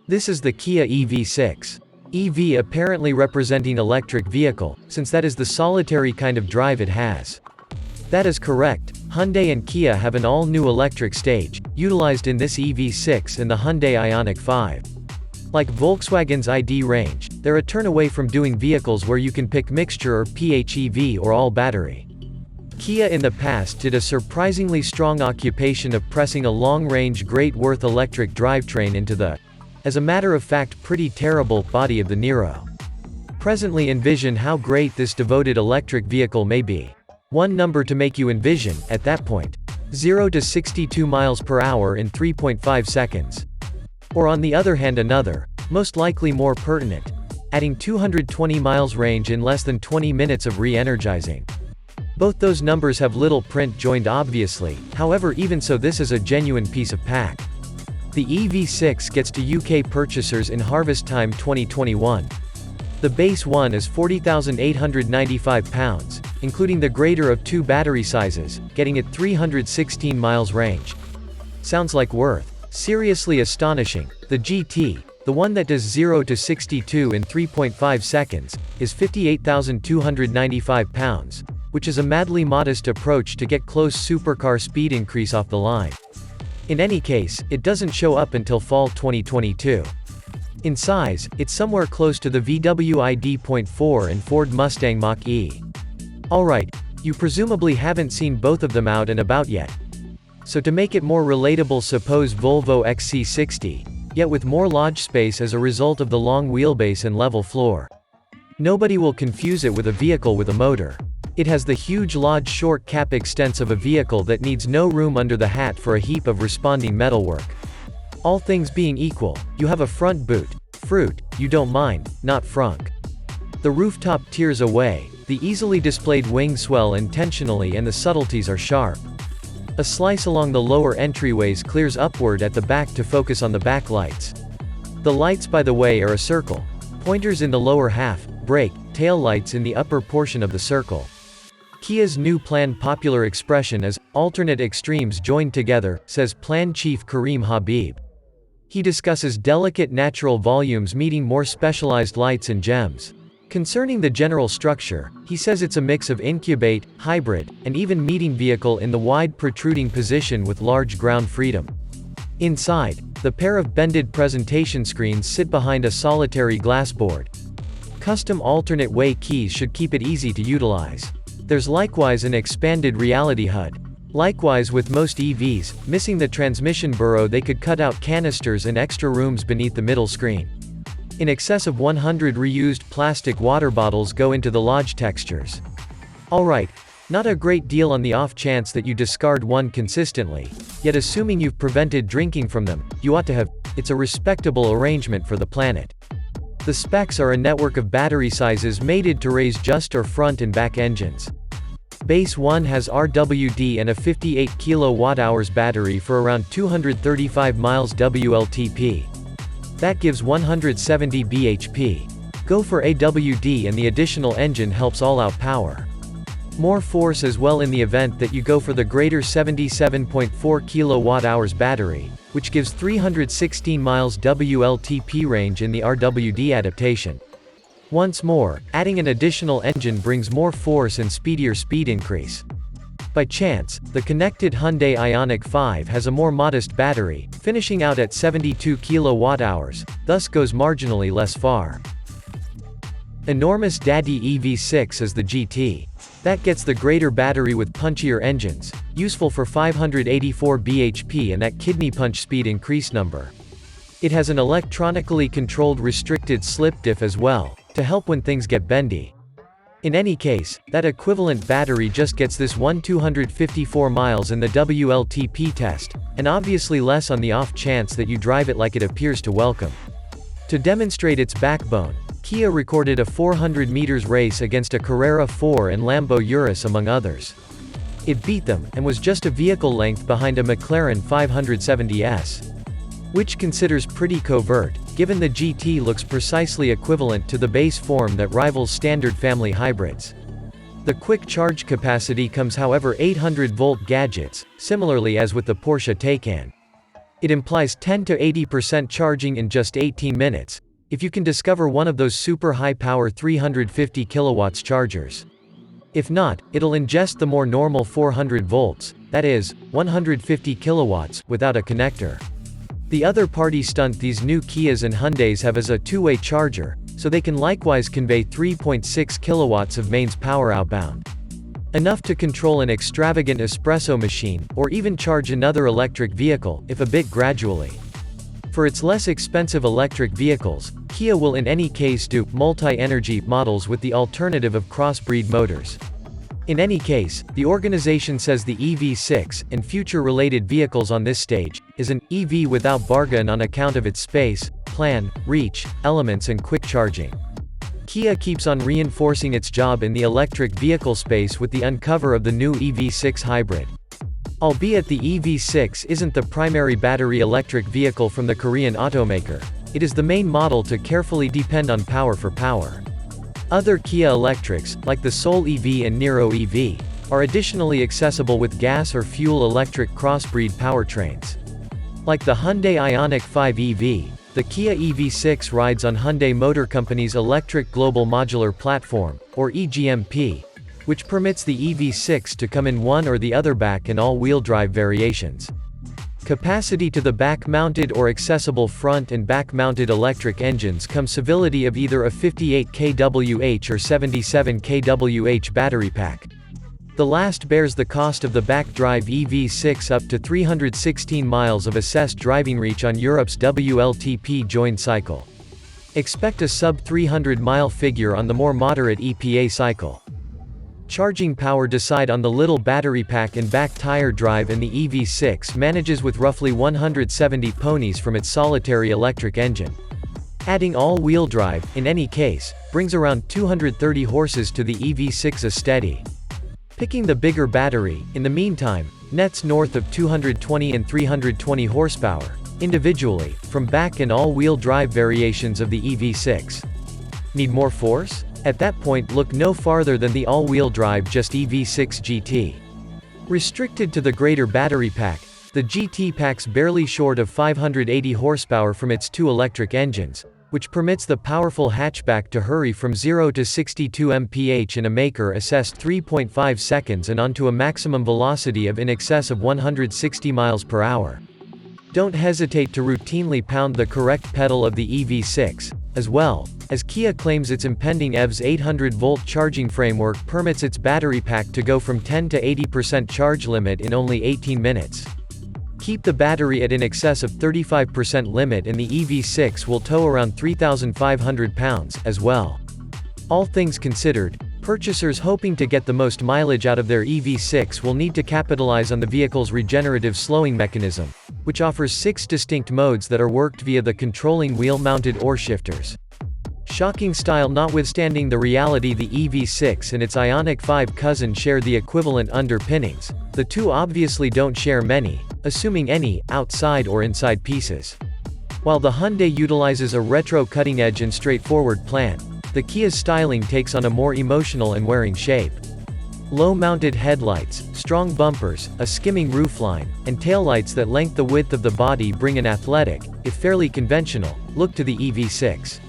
This is the Kia EV6. EV apparently representing electric vehicle, since that is the solitary kind of drive it has. That is correct. Hyundai and Kia have an all-new electric stage, utilized in this EV6 and the Hyundai Ioniq 5. Like Volkswagen's ID range, they're a turn away from doing vehicles where you can pick mixture or PHEV or all battery. Kia in the past did a surprisingly strong occupation of pressing a long-range Great Worth electric drivetrain into the, as a matter of fact pretty terrible, body of the Niro. Presently envision how great this devoted electric vehicle may be. One number to make you envision, at that point. 0 to 62 miles per hour in 3.5 seconds. Or on the other hand another, most likely more pertinent, adding 220 miles range in less than 20 minutes of re-energizing. Both those numbers have little print joined obviously, however even so this is a genuine piece of pack. The EV6 gets to UK purchasers in harvest time 2021. The base one is £40,895, including the greater of two battery sizes, getting it 316 miles range. Sounds like worth. Seriously astonishing. The GT, the one that does 0 to 62 in 3.5 seconds, is £58,295, which is a madly modest approach to get close supercar speed increase off the line. In any case, it doesn't show up until fall 2022. In size, it's somewhere close to the VW ID.4 and Ford Mustang Mach-E. Alright, you presumably haven't seen both of them out and about yet. So to make it more relatable, suppose Volvo XC60, yet with more lodge space as a result of the long wheelbase and level floor. Nobody will confuse it with a vehicle with a motor. It has the huge lodge short cap extents of a vehicle that needs no room under the hat for a heap of responding metalwork. All things being equal, you have a front boot. Fruit, you don't mind, not frunk. The rooftop tears away, the easily displayed wing swell intentionally and the subtleties are sharp. A slice along the lower entryways clears upward at the back to focus on the back lights. The lights by the way are a circle. Pointers in the lower half, brake, tail lights in the upper portion of the circle. Kia's new plan popular expression as, alternate extremes joined together, says Plan Chief Karim Habib. He discusses delicate natural volumes meeting more specialized lights and gems. Concerning the general structure, he says it's a mix of incubate, hybrid, and even meeting vehicle in the wide protruding position with large ground freedom. Inside, the pair of bended presentation screens sit behind a solitary glass board. Custom alternate way keys should keep it easy to utilize. There's likewise an expanded reality HUD. Likewise with most EVs, missing the transmission burrow they could cut out canisters and extra rooms beneath the middle screen. In excess of 100 reused plastic water bottles go into the lodge textures. Alright, not a great deal on the off chance that you discard one consistently, yet assuming you've prevented drinking from them, you ought to have. It's a respectable arrangement for the planet. The specs are a network of battery sizes mated to raise just or front and back engines. Base 1 has RWD and a 58 kWh battery for around 235 miles WLTP. That gives 170 bhp. Go for AWD and the additional engine helps all-out power. More force as well in the event that you go for the greater 77.4 kWh battery, which gives 316 miles WLTP range in the RWD adaptation. Once more, adding an additional engine brings more force and speedier speed increase. By chance, the connected Hyundai Ioniq 5 has a more modest battery, finishing out at 72 kWh, thus goes marginally less far. Enormous Daddy EV6 is the GT. That gets the greater battery with punchier engines, useful for 584 bhp and that kidney punch speed increase number. It has an electronically controlled restricted slip diff as well, to help when things get bendy. In any case, that equivalent battery just gets this 254 miles in the WLTP test, and obviously less on the off chance that you drive it like it appears to welcome. To demonstrate its backbone, Kia recorded a 400 meters race against a Carrera 4 and Lambo Urus among others. It beat them, and was just a vehicle length behind a McLaren 570S. Which considers pretty covert, given the GT looks precisely equivalent to the base form that rivals standard family hybrids. The quick charge capacity comes however 800-volt gadgets, similarly as with the Porsche Taycan. It implies 10 to 80% charging in just 18 minutes, if you can discover one of those super high-power 350 kilowatts chargers. If not, it'll ingest the more normal 400 volts, that is, 150 kilowatts, without a connector. The other party stunt these new Kias and Hyundais have is a two-way charger, so they can likewise convey 3.6 kilowatts of mains power outbound. Enough to control an extravagant espresso machine, or even charge another electric vehicle, if a bit gradually. For its less expensive electric vehicles, Kia will in any case do multi-energy models with the alternative of crossbreed motors. In any case, the organization says the EV6, and future related vehicles on this stage, is an EV without bargain on account of its space, plan, reach, elements and quick charging. Kia keeps on reinforcing its job in the electric vehicle space with the uncover of the new EV6 hybrid. Albeit the EV6 isn't the primary battery electric vehicle from the Korean automaker, it is the main model to carefully depend on power for power. Other Kia electrics, like the Soul EV and Niro EV, are additionally accessible with gas or fuel electric crossbreed powertrains. Like the Hyundai Ioniq 5 EV, the Kia EV6 rides on Hyundai Motor Company's Electric Global Modular Platform, or EGMP, which permits the EV6 to come in one or the other back and all-wheel drive variations. Capacity to the back-mounted or accessible front and back-mounted electric engines come civility of either a 58 kWh or 77 kWh battery pack. The last bears the cost of the back-drive EV6 up to 316 miles of assessed driving reach on Europe's WLTP join cycle. Expect a sub-300-mile figure on the more moderate EPA cycle. Charging power decide on the little battery pack and back tire drive, and the EV6 manages with roughly 170 ponies from its solitary electric engine. Adding all-wheel drive, in any case, brings around 230 horses to the EV6 a steady. Picking the bigger battery, in the meantime, nets north of 220 and 320 horsepower, individually, from back and all-wheel drive variations of the EV6. Need more force? At that point look no farther than the all-wheel drive just EV6 GT. Restricted to the greater battery pack, the GT packs barely short of 580 horsepower from its two electric engines, which permits the powerful hatchback to hurry from 0 to 62 mph in a maker-assessed 3.5 seconds and onto a maximum velocity of in excess of 160 miles per hour. Don't hesitate to routinely pound the correct pedal of the EV6, as well, as Kia claims its impending EV's 800-volt charging framework permits its battery pack to go from 10 to 80% charge limit in only 18 minutes. Keep the battery at in excess of 35% limit and the EV6 will tow around 3,500 pounds, as well. All things considered, purchasers hoping to get the most mileage out of their EV6 will need to capitalize on the vehicle's regenerative slowing mechanism, which offers 6 distinct modes that are worked via the controlling wheel-mounted oar shifters. Shocking style notwithstanding, the reality the EV6 and its Ioniq 5 cousin share the equivalent underpinnings. The two obviously don't share many, assuming any, outside or inside pieces. While the Hyundai utilizes a retro cutting-edge and straightforward plan, the Kia's styling takes on a more emotional and wearing shape. Low-mounted headlights, strong bumpers, a skimming roofline, and taillights that length the width of the body bring an athletic, if fairly conventional, look to the EV6.